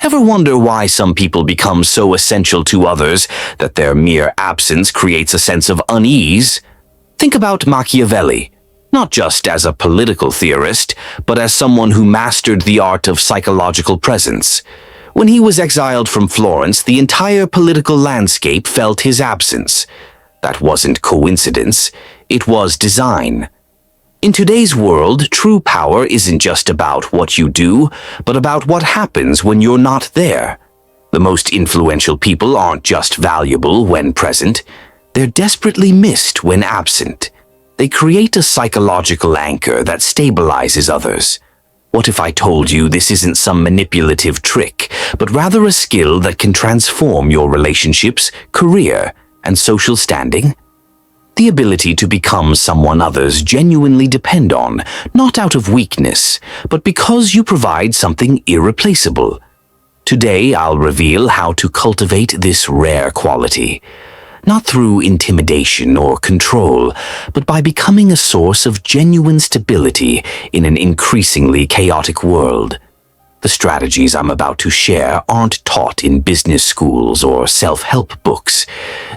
Ever wonder why some people become so essential to others that their mere absence creates a sense of unease? Think about Machiavelli, not just as a political theorist, but as someone who mastered the art of psychological presence. When he was exiled from Florence, the entire political landscape felt his absence. That wasn't coincidence, it was design. In today's world, true power isn't just about what you do, but about what happens when you're not there. The most influential people aren't just valuable when present, they're desperately missed when absent. They create a psychological anchor that stabilizes others. What if I told you this isn't some manipulative trick, but rather a skill that can transform your relationships, career, and social standing? The ability to become someone others genuinely depend on, not out of weakness, but because you provide something irreplaceable. Today, I'll reveal how to cultivate this rare quality. Not through intimidation or control, but by becoming a source of genuine stability in an increasingly chaotic world. The strategies I'm about to share aren't taught in business schools or self-help books.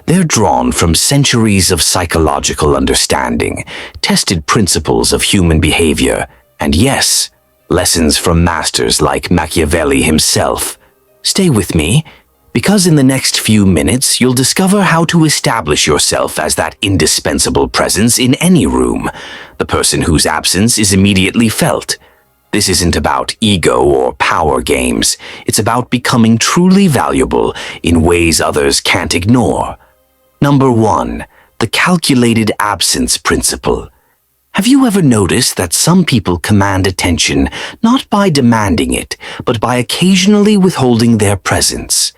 They're drawn from centuries of psychological understanding, tested principles of human behavior, and yes, lessons from masters like Machiavelli himself. Stay with me, because in the next few minutes you'll discover how to establish yourself as that indispensable presence in any room, the person whose absence is immediately felt. This isn't about ego or power games. It's about becoming truly valuable in ways others can't ignore. Number 1, the calculated absence principle. Have you ever noticed that some people command attention not by demanding it, but by occasionally withholding their presence?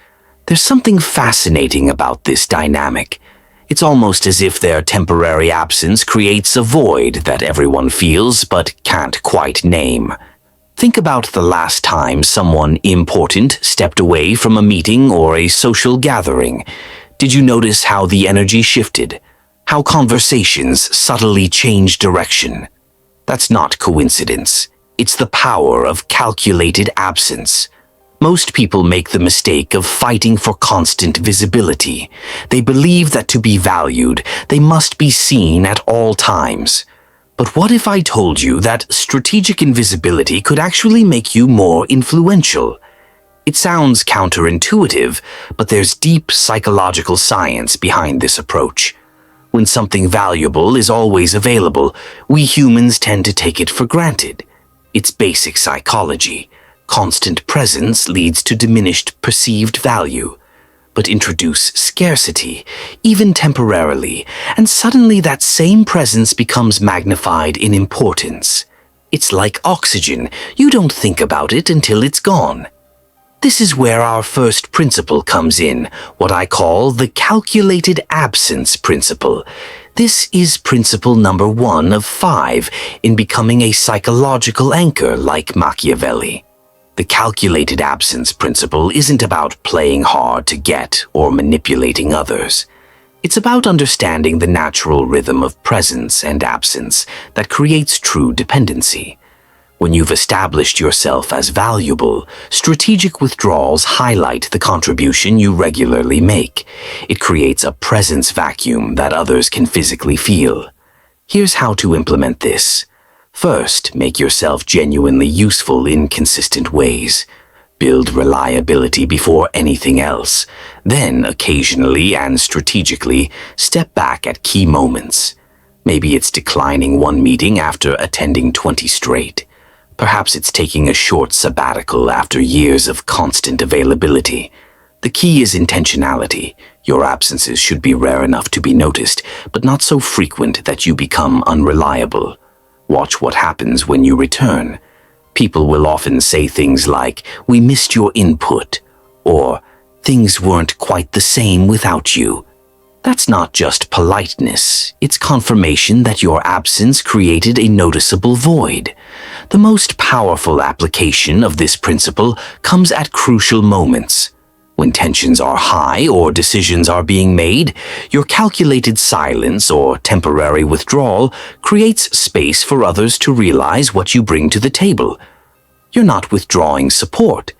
There's something fascinating about this dynamic. It's almost as if their temporary absence creates a void that everyone feels but can't quite name. Think about the last time someone important stepped away from a meeting or a social gathering. Did you notice how the energy shifted? How conversations subtly changed direction? That's not coincidence. It's the power of calculated absence. Most people make the mistake of fighting for constant visibility. They believe that to be valued, they must be seen at all times. But what if I told you that strategic invisibility could actually make you more influential? It sounds counterintuitive, but there's deep psychological science behind this approach. When something valuable is always available, we humans tend to take it for granted. It's basic psychology. Constant presence leads to diminished perceived value. But introduce scarcity, even temporarily, and suddenly that same presence becomes magnified in importance. It's like oxygen. You don't think about it until it's gone. This is where our first principle comes in, what I call the calculated absence principle. This is principle number 1 of 5 in becoming a psychological anchor like Machiavelli. The calculated absence principle isn't about playing hard to get or manipulating others. It's about understanding the natural rhythm of presence and absence that creates true dependency. When you've established yourself as valuable, strategic withdrawals highlight the contribution you regularly make. It creates a presence vacuum that others can physically feel. Here's how to implement this. First, make yourself genuinely useful in consistent ways. Build reliability before anything else. Then, occasionally and strategically, step back at key moments. Maybe it's declining one meeting after attending 20 straight. Perhaps it's taking a short sabbatical after years of constant availability. The key is intentionality. Your absences should be rare enough to be noticed, but not so frequent that you become unreliable. Watch what happens when you return. People will often say things like, "We missed your input," or "Things weren't quite the same without you." That's not just politeness, it's confirmation that your absence created a noticeable void. The most powerful application of this principle comes at crucial moments. When tensions are high or decisions are being made, your calculated silence or temporary withdrawal creates space for others to realize what you bring to the table. You're not withdrawing support.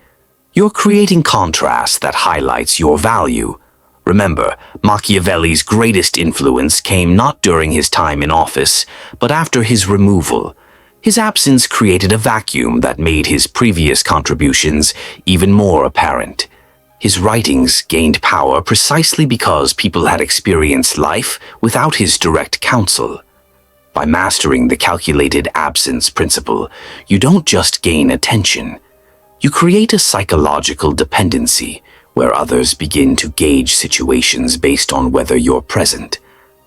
You're creating contrast that highlights your value. Remember, Machiavelli's greatest influence came not during his time in office, but after his removal. His absence created a vacuum that made his previous contributions even more apparent. His writings gained power precisely because people had experienced life without his direct counsel. By mastering the calculated absence principle, you don't just gain attention. You create a psychological dependency where others begin to gauge situations based on whether you're present.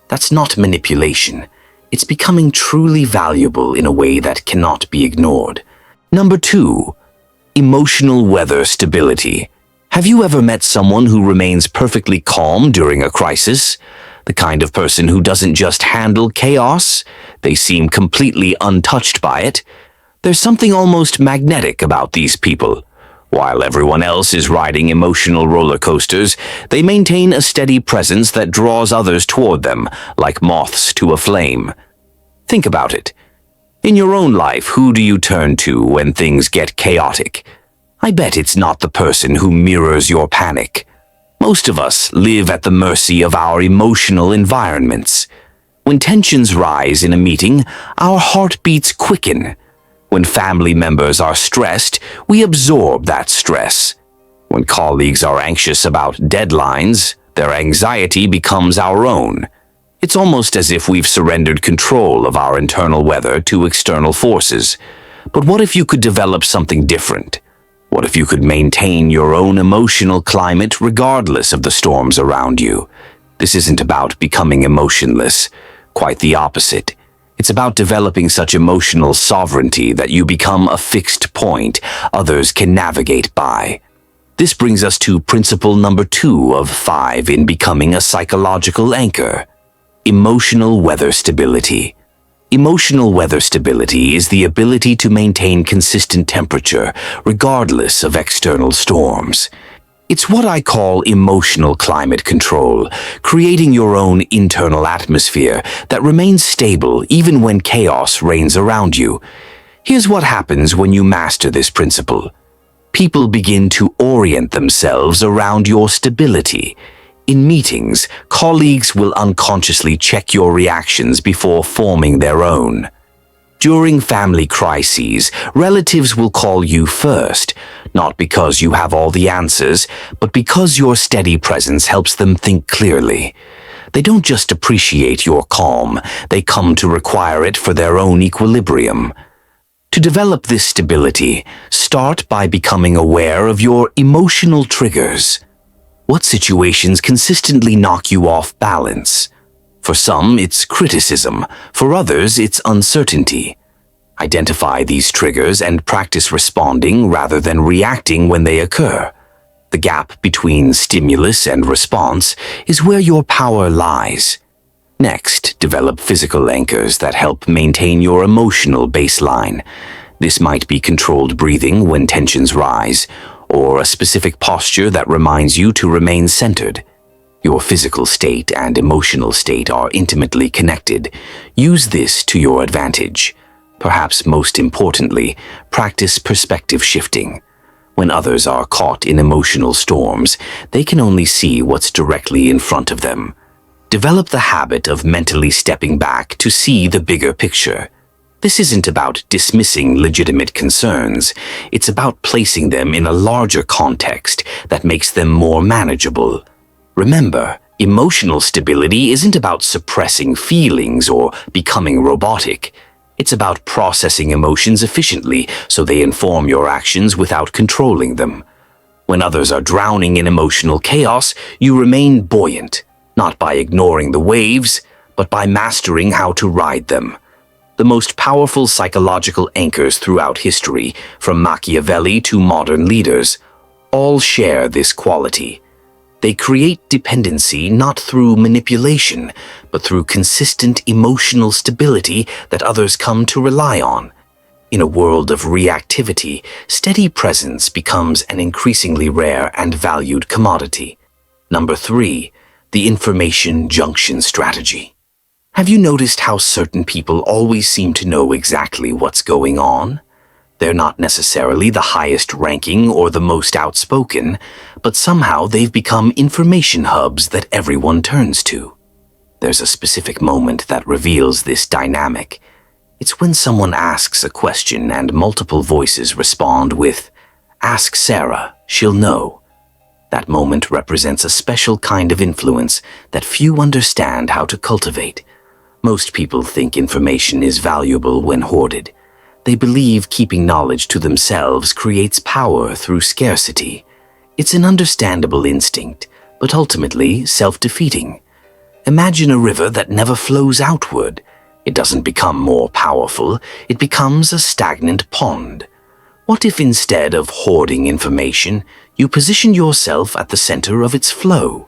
That's not manipulation. It's becoming truly valuable in a way that cannot be ignored. Number 2, emotional weather stability. Have you ever met someone who remains perfectly calm during a crisis? The kind of person who doesn't just handle chaos, they seem completely untouched by it. There's something almost magnetic about these people. While everyone else is riding emotional roller coasters, they maintain a steady presence that draws others toward them, like moths to a flame. Think about it. In your own life, who do you turn to when things get chaotic? I bet it's not the person who mirrors your panic. Most of us live at the mercy of our emotional environments. When tensions rise in a meeting, our heartbeats quicken. When family members are stressed, we absorb that stress. When colleagues are anxious about deadlines, their anxiety becomes our own. It's almost as if we've surrendered control of our internal weather to external forces. But what if you could develop something different? What if you could maintain your own emotional climate regardless of the storms around you? This isn't about becoming emotionless. Quite the opposite. It's about developing such emotional sovereignty that you become a fixed point others can navigate by. This brings us to principle number 2 of 5 in becoming a psychological anchor. Emotional weather stability. Emotional weather stability is the ability to maintain consistent temperature regardless of external storms. It's what I call emotional climate control, creating your own internal atmosphere that remains stable even when chaos reigns around you. Here's what happens when you master this principle. People begin to orient themselves around your stability. In meetings, colleagues will unconsciously check your reactions before forming their own. During family crises, relatives will call you first, not because you have all the answers, but because your steady presence helps them think clearly. They don't just appreciate your calm, they come to require it for their own equilibrium. To develop this stability, start by becoming aware of your emotional triggers. What situations consistently knock you off balance? For some, it's criticism. For others, it's uncertainty. Identify these triggers and practice responding rather than reacting when they occur. The gap between stimulus and response is where your power lies. Next, develop physical anchors that help maintain your emotional baseline. This might be controlled breathing when tensions rise, or a specific posture that reminds you to remain centered. Your physical state and emotional state are intimately connected. Use this to your advantage. Perhaps most importantly, practice perspective shifting. When others are caught in emotional storms, they can only see what's directly in front of them. Develop the habit of mentally stepping back to see the bigger picture. This isn't about dismissing legitimate concerns. It's about placing them in a larger context that makes them more manageable. Remember, emotional stability isn't about suppressing feelings or becoming robotic. It's about processing emotions efficiently so they inform your actions without controlling them. When others are drowning in emotional chaos, you remain buoyant, not by ignoring the waves, but by mastering how to ride them. The most powerful psychological anchors throughout history, from Machiavelli to modern leaders, all share this quality. They create dependency not through manipulation, but through consistent emotional stability that others come to rely on. In a world of reactivity, steady presence becomes an increasingly rare and valued commodity. Number 3, the information junction strategy. Have you noticed how certain people always seem to know exactly what's going on? They're not necessarily the highest ranking or the most outspoken, but somehow they've become information hubs that everyone turns to. There's a specific moment that reveals this dynamic. It's when someone asks a question and multiple voices respond with, "Ask Sarah, she'll know." That moment represents a special kind of influence that few understand how to cultivate. Most people think information is valuable when hoarded. They believe keeping knowledge to themselves creates power through scarcity. It's an understandable instinct, but ultimately self-defeating. Imagine a river that never flows outward. It doesn't become more powerful, it becomes a stagnant pond. What if instead of hoarding information, you position yourself at the center of its flow?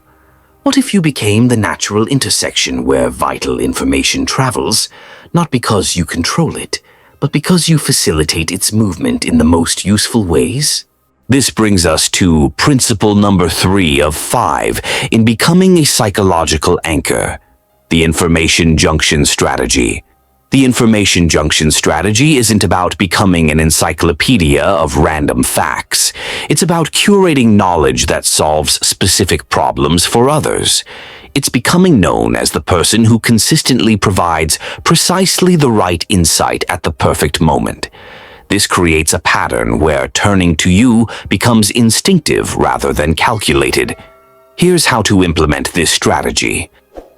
What if you became the natural intersection where vital information travels, not because you control it, but because you facilitate its movement in the most useful ways? This brings us to principle number 3 of 5 in becoming a psychological anchor, the information junction strategy. The information junction strategy isn't about becoming an encyclopedia of random facts. It's about curating knowledge that solves specific problems for others. It's becoming known as the person who consistently provides precisely the right insight at the perfect moment. This creates a pattern where turning to you becomes instinctive rather than calculated. Here's how to implement this strategy.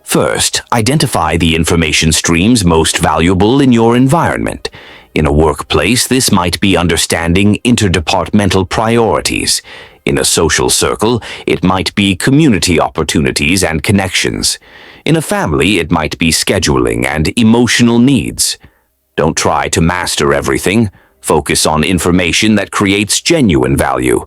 First, identify the information streams most valuable in your environment. In a workplace, this might be understanding interdepartmental priorities. In a social circle, it might be community opportunities and connections. In a family, it might be scheduling and emotional needs. Don't try to master everything. Focus on information that creates genuine value.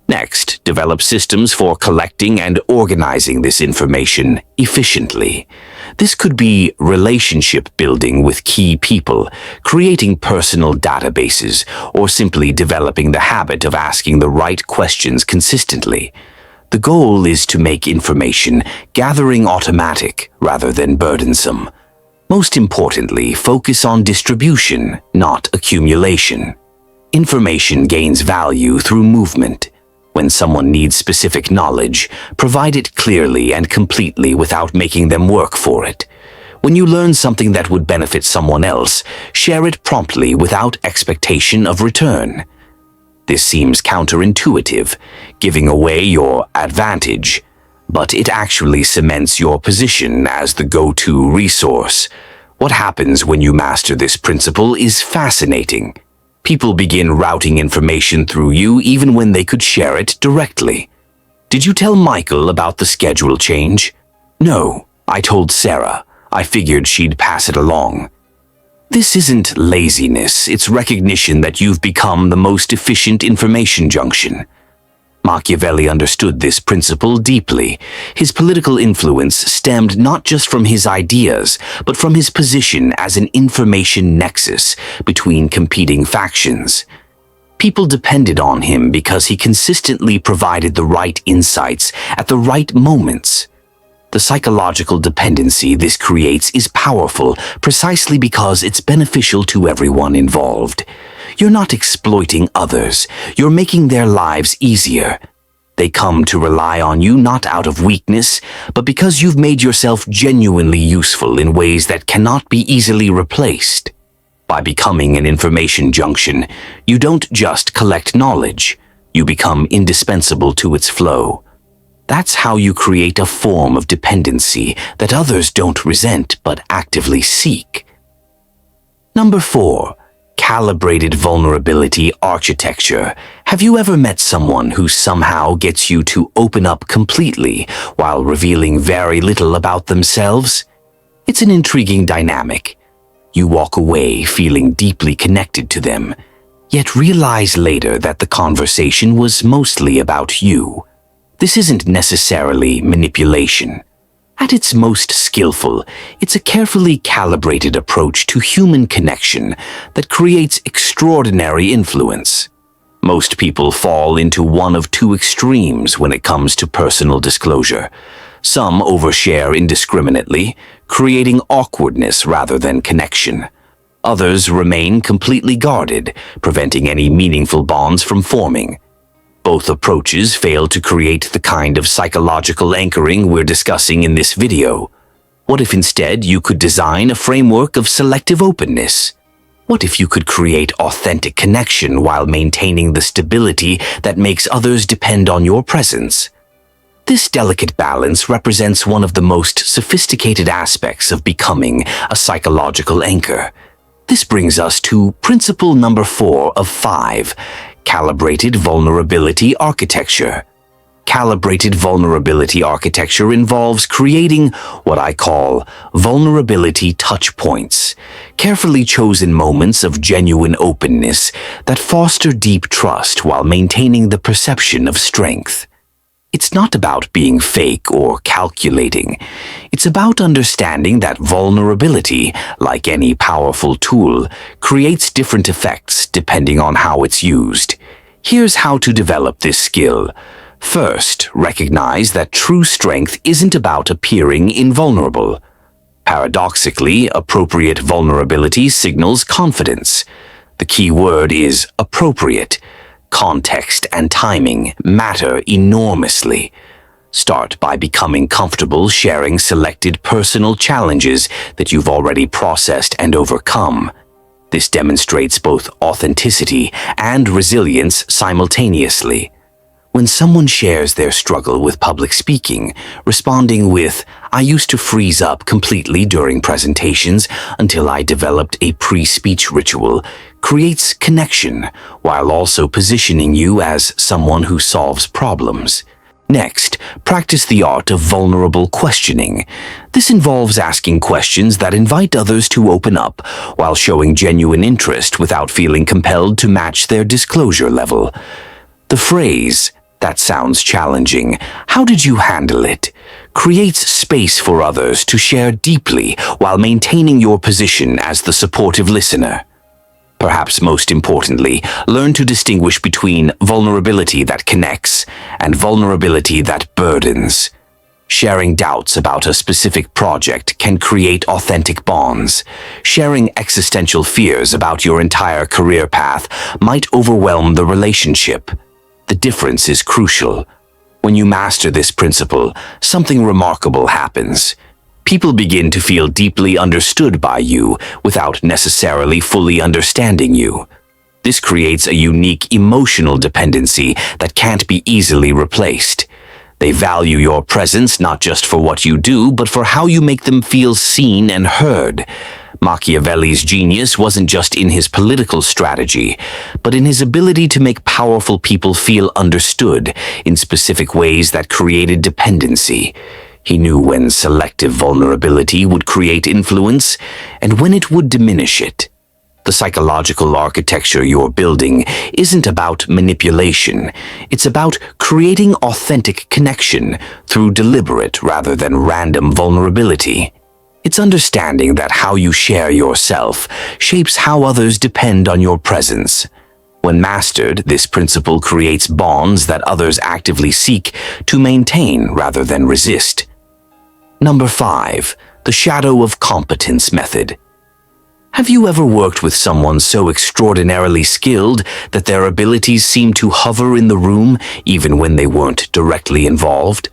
Next, develop systems for collecting and organizing this information efficiently. This could be relationship building with key people, creating personal databases, or simply developing the habit of asking the right questions consistently. The goal is to make information gathering automatic rather than burdensome. Most importantly, focus on distribution, not accumulation. Information gains value through movement. When someone needs specific knowledge, provide it clearly and completely without making them work for it. When you learn something that would benefit someone else, share it promptly without expectation of return. This seems counterintuitive, giving away your advantage, but it actually cements your position as the go-to resource. What happens when you master this principle is fascinating. People begin routing information through you even when they could share it directly. Did you tell Michael about the schedule change? No, I told Sarah. I figured she'd pass it along. This isn't laziness, it's recognition that you've become the most efficient information junction. Machiavelli understood this principle deeply. His political influence stemmed not just from his ideas, but from his position as an information nexus between competing factions. People depended on him because he consistently provided the right insights at the right moments. The psychological dependency this creates is powerful precisely because it's beneficial to everyone involved. You're not exploiting others, you're making their lives easier. They come to rely on you not out of weakness, but because you've made yourself genuinely useful in ways that cannot be easily replaced. By becoming an information junction, you don't just collect knowledge, you become indispensable to its flow. That's how you create a form of dependency that others don't resent but actively seek. Number 4. Calibrated vulnerability architecture. Have you ever met someone who somehow gets you to open up completely while revealing very little about themselves? It's an intriguing dynamic. You walk away feeling deeply connected to them, yet realize later that the conversation was mostly about you. This isn't necessarily manipulation. At its most skillful, it's a carefully calibrated approach to human connection that creates extraordinary influence. Most people fall into one of two extremes when it comes to personal disclosure. Some overshare indiscriminately, creating awkwardness rather than connection. Others remain completely guarded, preventing any meaningful bonds from forming. Both approaches fail to create the kind of psychological anchoring we're discussing in this video. What if instead you could design a framework of selective openness? What if you could create authentic connection while maintaining the stability that makes others depend on your presence? This delicate balance represents one of the most sophisticated aspects of becoming a psychological anchor. This brings us to principle number 4 of 5, calibrated vulnerability architecture. Calibrated vulnerability architecture involves creating what I call vulnerability touch points, carefully chosen moments of genuine openness that foster deep trust while maintaining the perception of strength. It's not about being fake or calculating. It's about understanding that vulnerability, like any powerful tool, creates different effects depending on how it's used. Here's how to develop this skill. First, recognize that true strength isn't about appearing invulnerable. Paradoxically, appropriate vulnerability signals confidence. The key word is appropriate. Context and timing matter enormously. Start by becoming comfortable sharing selected personal challenges that you've already processed and overcome. This demonstrates both authenticity and resilience simultaneously. When someone shares their struggle with public speaking, responding with, "I used to freeze up completely during presentations until I developed a pre-speech ritual," creates connection while also positioning you as someone who solves problems. Next, practice the art of vulnerable questioning. This involves asking questions that invite others to open up while showing genuine interest without feeling compelled to match their disclosure level. The phrase, "That sounds challenging. How did you handle it?" creates space for others to share deeply while maintaining your position as the supportive listener. Perhaps most importantly, learn to distinguish between vulnerability that connects and vulnerability that burdens. Sharing doubts about a specific project can create authentic bonds. Sharing existential fears about your entire career path might overwhelm the relationship. The difference is crucial. When you master this principle, something remarkable happens. People begin to feel deeply understood by you without necessarily fully understanding you. This creates a unique emotional dependency that can't be easily replaced. They value your presence not just for what you do, but for how you make them feel seen and heard. Machiavelli's genius wasn't just in his political strategy, but in his ability to make powerful people feel understood in specific ways that created dependency. He knew when selective vulnerability would create influence and when it would diminish it. The psychological architecture you're building isn't about manipulation. It's about creating authentic connection through deliberate rather than random vulnerability. It's understanding that how you share yourself shapes how others depend on your presence. When mastered, this principle creates bonds that others actively seek to maintain rather than resist. Number 5, the shadow of competence method. Have you ever worked with someone so extraordinarily skilled that their abilities seemed to hover in the room even when they weren't directly involved?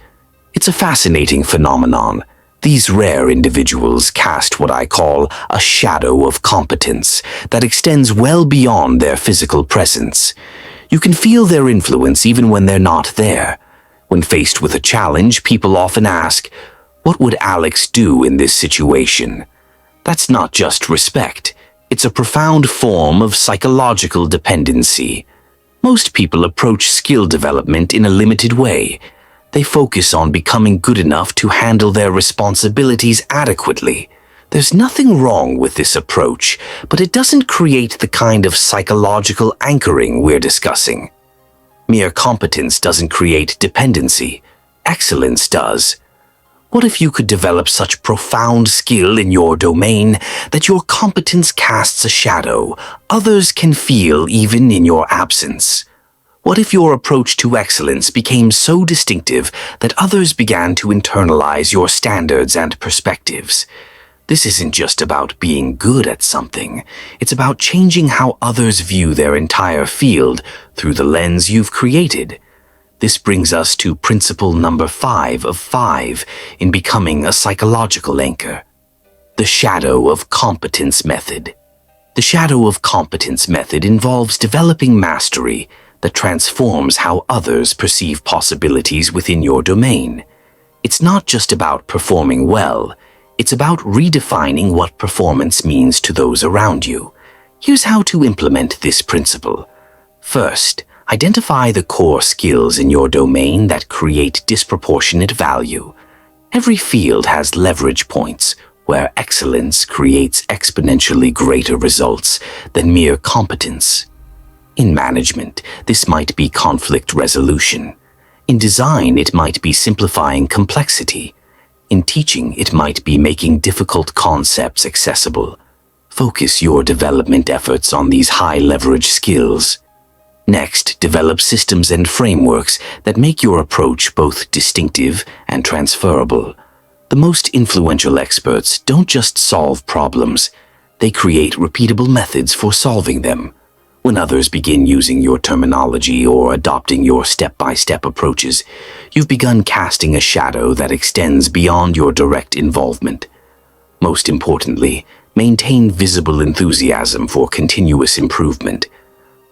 It's a fascinating phenomenon. These rare individuals cast what I call a shadow of competence that extends well beyond their physical presence. You can feel their influence even when they're not there. When faced with a challenge, people often ask, "What would Alex do in this situation?" That's not just respect. It's a profound form of psychological dependency. Most people approach skill development in a limited way. They focus on becoming good enough to handle their responsibilities adequately. There's nothing wrong with this approach, but it doesn't create the kind of psychological anchoring we're discussing. Mere competence doesn't create dependency. Excellence does. What if you could develop such profound skill in your domain that your competence casts a shadow others can feel even in your absence? What if your approach to excellence became so distinctive that others began to internalize your standards and perspectives? This isn't just about being good at something. It's about changing how others view their entire field through the lens you've created. This brings us to principle number 5 of 5 in becoming a psychological anchor. The shadow of competence method. The shadow of competence method involves developing mastery that transforms how others perceive possibilities within your domain. It's not just about performing well. It's about redefining what performance means to those around you. Here's how to implement this principle. First, identify the core skills in your domain that create disproportionate value. Every field has leverage points where excellence creates exponentially greater results than mere competence. In management, this might be conflict resolution. In design, it might be simplifying complexity. In teaching, it might be making difficult concepts accessible. Focus your development efforts on these high-leverage skills. Next, develop systems and frameworks that make your approach both distinctive and transferable. The most influential experts don't just solve problems, they create repeatable methods for solving them. When others begin using your terminology or adopting your step-by-step approaches, you've begun casting a shadow that extends beyond your direct involvement. Most importantly, maintain visible enthusiasm for continuous improvement.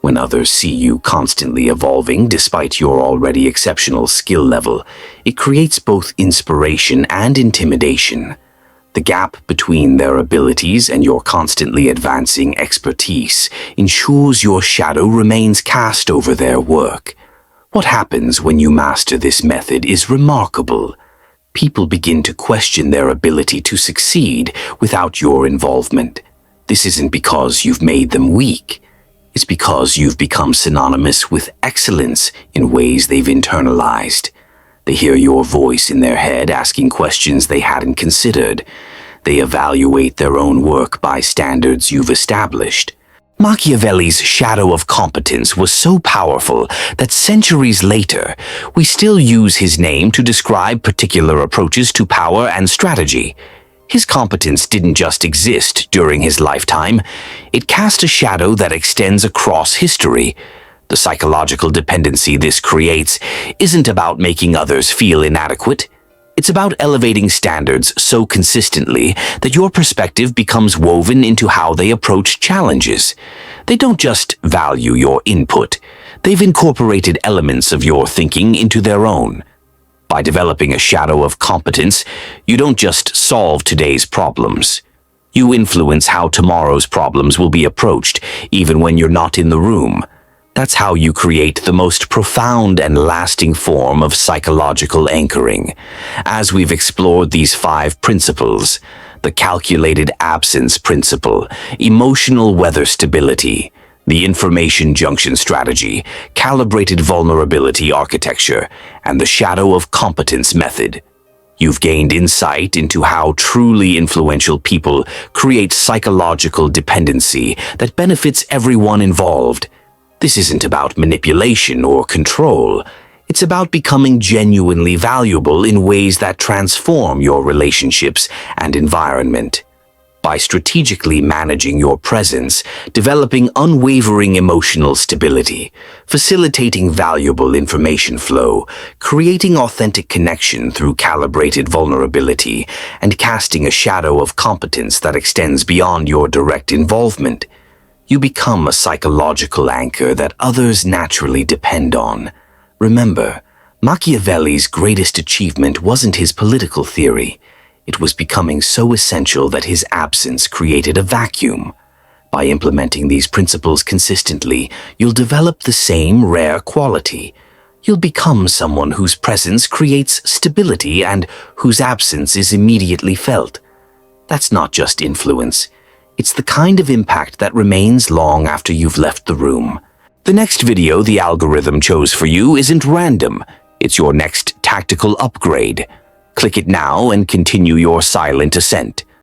When others see you constantly evolving despite your already exceptional skill level, it creates both inspiration and intimidation. The gap between their abilities and your constantly advancing expertise ensures your shadow remains cast over their work. What happens when you master this method is remarkable. People begin to question their ability to succeed without your involvement. This isn't because you've made them weak. It's because you've become synonymous with excellence in ways they've internalized. They hear your voice in their head asking questions they hadn't considered. They evaluate their own work by standards you've established. Machiavelli's shadow of competence was so powerful that centuries later, we still use his name to describe particular approaches to power and strategy. His competence didn't just exist during his lifetime. It cast a shadow that extends across history. The psychological dependency this creates isn't about making others feel inadequate. It's about elevating standards so consistently that your perspective becomes woven into how they approach challenges. They don't just value your input. They've incorporated elements of your thinking into their own. By developing a shadow of competence, you don't just solve today's problems. You influence how tomorrow's problems will be approached, even when you're not in the room. That's how you create the most profound and lasting form of psychological anchoring. As we've explored these 5 principles, the calculated absence principle, emotional weather stability, the information junction strategy, calibrated vulnerability architecture, and the shadow of competence method, you've gained insight into how truly influential people create psychological dependency that benefits everyone involved. This isn't about manipulation or control. It's about becoming genuinely valuable in ways that transform your relationships and environment. By strategically managing your presence, developing unwavering emotional stability, facilitating valuable information flow, creating authentic connection through calibrated vulnerability, and casting a shadow of competence that extends beyond your direct involvement, you become a psychological anchor that others naturally depend on. Remember, Machiavelli's greatest achievement wasn't his political theory. It was becoming so essential that his absence created a vacuum. By implementing these principles consistently, you'll develop the same rare quality. You'll become someone whose presence creates stability and whose absence is immediately felt. That's not just influence. It's the kind of impact that remains long after you've left the room. The next video the algorithm chose for you isn't random. It's your next tactical upgrade. Click it now and continue your silent ascent.